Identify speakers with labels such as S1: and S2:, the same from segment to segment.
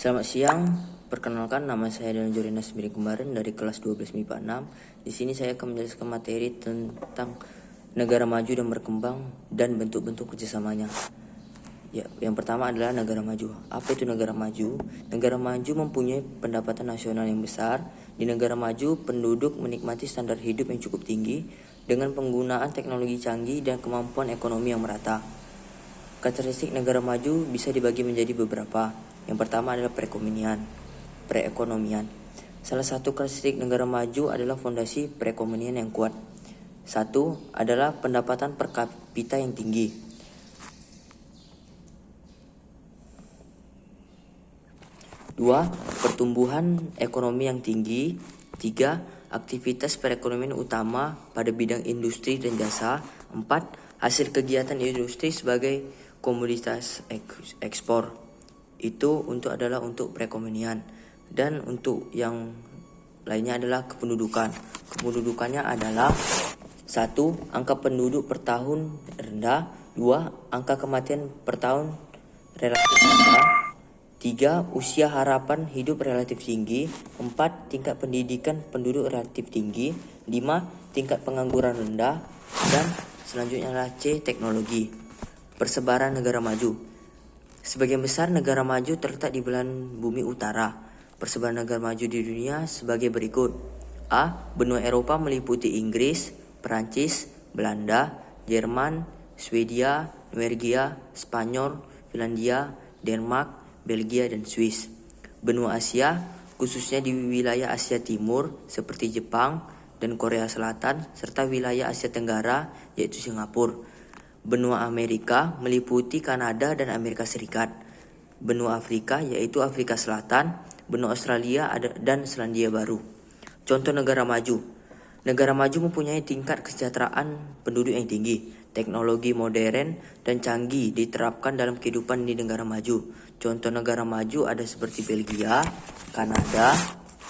S1: Selamat siang, perkenalkan nama saya Daniel Jorinas Miri Kembaran dari kelas 12 MIPA 6. Di sini saya akan menjelaskan materi tentang negara maju dan berkembang dan bentuk-bentuk kerjasamanya. Ya, yang pertama adalah negara maju. Apa itu negara maju? Negara maju mempunyai pendapatan nasional yang besar. Di negara maju, penduduk menikmati standar hidup yang cukup tinggi dengan penggunaan teknologi canggih dan kemampuan ekonomi yang merata. Karakteristik negara maju bisa dibagi menjadi beberapa. Yang pertama adalah perekonomian. Salah satu karakteristik negara maju adalah fondasi perekonomian yang kuat. Satu adalah pendapatan per kapita yang tinggi. Dua, pertumbuhan ekonomi yang tinggi. Tiga, aktivitas perekonomian utama pada bidang industri dan jasa. Empat, hasil kegiatan industri sebagai komoditas ekspor. Itu adalah untuk perekonomian. Dan untuk yang lainnya adalah kependudukan. Kependudukannya adalah 1. Angka penduduk per tahun rendah. 2. Angka kematian per tahun relatif rendah. 3. Usia harapan hidup relatif tinggi. 4. Tingkat pendidikan penduduk relatif tinggi. 5. Tingkat pengangguran rendah. Dan selanjutnya adalah C. Teknologi. Persebaran negara maju. Sebagian besar negara maju terletak di belahan bumi utara. Persebaran negara maju di dunia sebagai berikut. A. Benua Eropa meliputi Inggris, Perancis, Belanda, Jerman, Swedia, Norwegia, Spanyol, Finlandia, Denmark, Belgia, dan Swiss. Benua Asia, khususnya di wilayah Asia Timur seperti Jepang dan Korea Selatan, serta wilayah Asia Tenggara yaitu Singapura. Benua Amerika meliputi Kanada dan Amerika Serikat. Benua Afrika yaitu Afrika Selatan, benua Australia dan Selandia Baru. Contoh negara maju. Negara maju mempunyai tingkat kesejahteraan penduduk yang tinggi. Teknologi modern dan canggih diterapkan dalam kehidupan di negara maju. Contoh negara maju ada seperti Belgia, Kanada,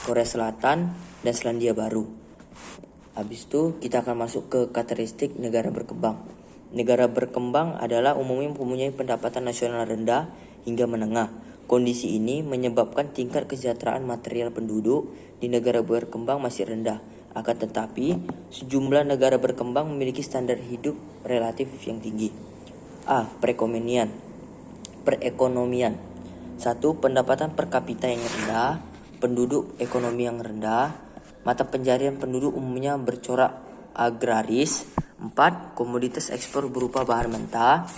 S1: Korea Selatan, dan Selandia Baru. Habis itu kita akan masuk ke karakteristik negara berkembang. Negara berkembang adalah umumnya mempunyai pendapatan nasional rendah hingga menengah. Kondisi ini menyebabkan tingkat kesejahteraan material penduduk di negara berkembang masih rendah. Akan tetapi, sejumlah negara berkembang memiliki standar hidup relatif yang tinggi. A. Perekonomian. 1. Pendapatan per kapita yang rendah. Penduduk ekonomi yang rendah. Mata pencarian penduduk umumnya bercorak agraris. 4. Komoditas ekspor berupa bahan mentah.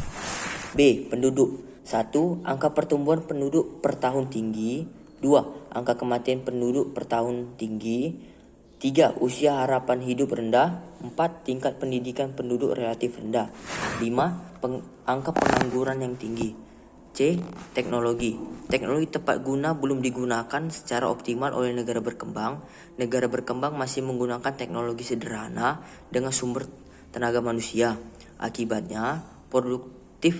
S1: B. Penduduk. 1. Angka pertumbuhan penduduk per tahun tinggi. 2. Angka kematian penduduk per tahun tinggi. 3. Usia harapan hidup rendah. 4. Tingkat pendidikan penduduk relatif rendah. 5. Angka pengangguran yang tinggi. C. Teknologi. Teknologi tepat guna belum digunakan secara optimal oleh negara berkembang. Negara berkembang masih menggunakan teknologi sederhana dengan sumber tenaga manusia. Akibatnya, produktif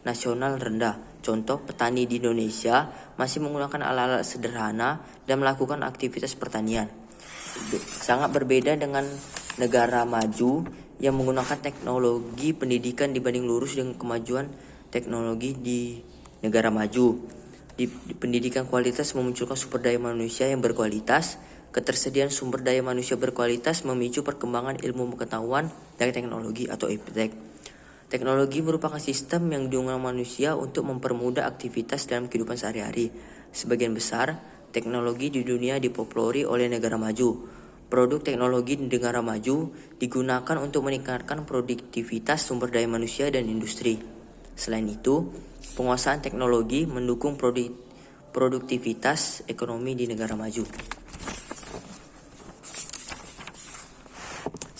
S1: nasional rendah. Contoh, petani di Indonesia masih menggunakan alat-alat sederhana dan melakukan aktivitas pertanian. Sangat berbeda dengan negara maju yang menggunakan teknologi pendidikan dibanding lurus dengan kemajuan teknologi di negara maju. Di pendidikan kualitas memunculkan sumber daya manusia yang berkualitas. Ketersediaan sumber daya manusia berkualitas memicu perkembangan ilmu pengetahuan dan teknologi atau iptek. Teknologi merupakan sistem yang digunakan manusia untuk mempermudah aktivitas dalam kehidupan sehari-hari. Sebagian besar teknologi di dunia dipelopori oleh negara maju. Produk teknologi di negara maju digunakan untuk meningkatkan produktivitas sumber daya manusia dan industri. Selain itu, penguasaan teknologi mendukung produktivitas ekonomi di negara maju.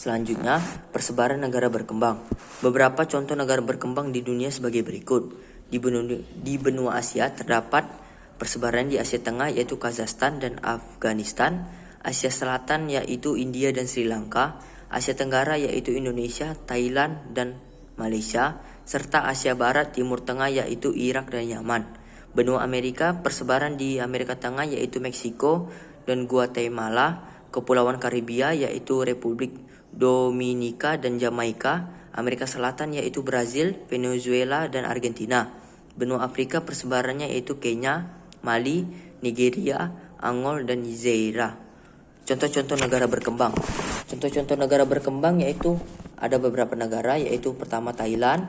S1: Selanjutnya, persebaran negara berkembang. Beberapa contoh negara berkembang di dunia sebagai berikut. Di benua Asia terdapat persebaran di Asia Tengah yaitu Kazakhstan dan Afghanistan, Asia Selatan yaitu India dan Sri Lanka, Asia Tenggara yaitu Indonesia, Thailand dan Malaysia, serta Asia Barat Timur Tengah yaitu Irak dan Yaman. Benua Amerika, persebaran di Amerika Tengah yaitu Meksiko dan Guatemala, Kepulauan Karibia yaitu Republik Dominika dan Jamaika, Amerika Selatan yaitu Brazil, Venezuela dan Argentina. Benua Afrika persebarannya yaitu Kenya, Mali, Nigeria, Angol, dan Zaire. Contoh-contoh negara berkembang. Contoh-contoh negara berkembang yaitu ada beberapa negara, yaitu pertama Thailand,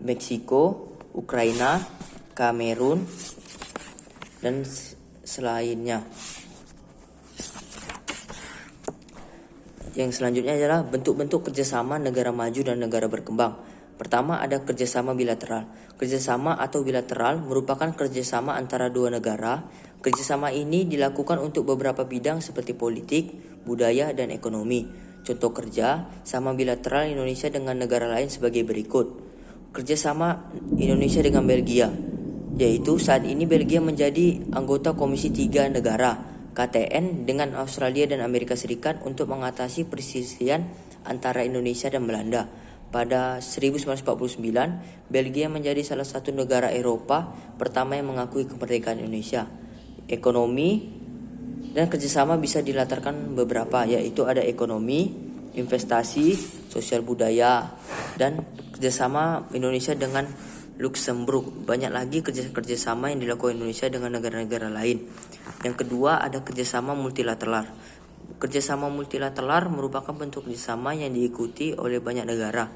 S1: Meksiko, Ukraina, Kamerun, dan selainnya. Yang selanjutnya adalah bentuk-bentuk kerjasama negara maju dan negara berkembang. Pertama ada kerjasama bilateral. Kerjasama atau bilateral merupakan kerjasama antara dua negara. Kerjasama ini dilakukan untuk beberapa bidang seperti politik, budaya, dan ekonomi. Contoh kerja sama bilateral Indonesia dengan negara lain sebagai berikut. Kerjasama Indonesia dengan Belgia, yaitu saat ini Belgia menjadi anggota Komisi 3 Negara KTN dengan Australia dan Amerika Serikat untuk mengatasi perselisihan antara Indonesia dan Belanda. Pada 1949, Belgia menjadi salah satu negara Eropa pertama yang mengakui kemerdekaan Indonesia. Ekonomi dan kerjasama bisa dilatarkan beberapa, yaitu ada ekonomi, investasi, sosial budaya, dan kerjasama Indonesia dengan Luxembourg. Banyak lagi kerjasama yang dilakukan Indonesia dengan negara-negara lain. Yang kedua ada kerjasama multilateral. Kerjasama multilateral merupakan bentuk kerjasama yang diikuti oleh banyak negara.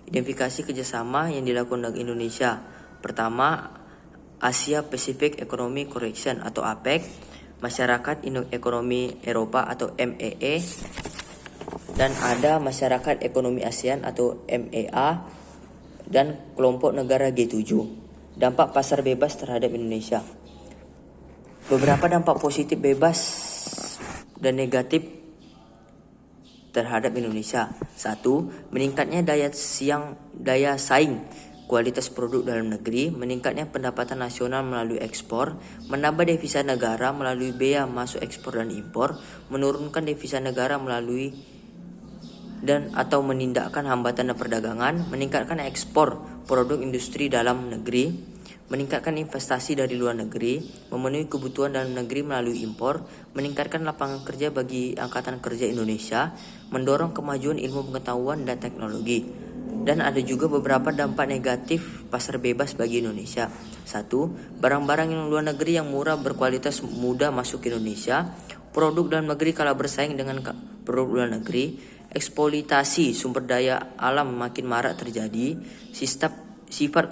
S1: Identifikasi kerjasama yang dilakukan oleh Indonesia. Pertama, Asia Pacific Economic Cooperation atau APEC, Masyarakat Ekonomi Eropa atau MEE, dan ada Masyarakat Ekonomi ASEAN atau MEA, dan kelompok negara G7. Dampak pasar bebas terhadap Indonesia. Beberapa dampak positif bebas dan negatif terhadap Indonesia. 1. Meningkatnya daya saing kualitas produk dalam negeri, meningkatnya pendapatan nasional melalui ekspor, menambah devisa negara melalui bea masuk ekspor dan impor, menurunkan devisa negara melalui dan atau menindakkan hambatan perdagangan, meningkatkan ekspor produk industri dalam negeri, meningkatkan investasi dari luar negeri, memenuhi kebutuhan dalam negeri melalui impor, meningkatkan lapangan kerja bagi angkatan kerja Indonesia, mendorong kemajuan ilmu pengetahuan dan teknologi. Dan ada juga beberapa dampak negatif pasar bebas bagi Indonesia. 1. Barang-barang yang luar negeri yang murah berkualitas mudah masuk ke Indonesia. Produk dalam negeri kalah bersaing dengan produk luar negeri. Eksploitasi sumber daya alam makin marak terjadi. Sifat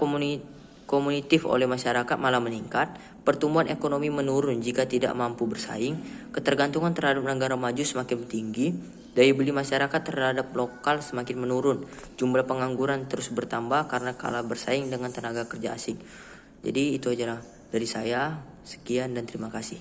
S1: komunitif oleh masyarakat malah meningkat. Pertumbuhan ekonomi menurun jika tidak mampu bersaing. Ketergantungan terhadap negara maju semakin tinggi. Daya beli masyarakat terhadap lokal semakin menurun. Jumlah pengangguran terus bertambah karena kalah bersaing dengan tenaga kerja asing. Jadi itu aja dari saya. Sekian dan terima kasih.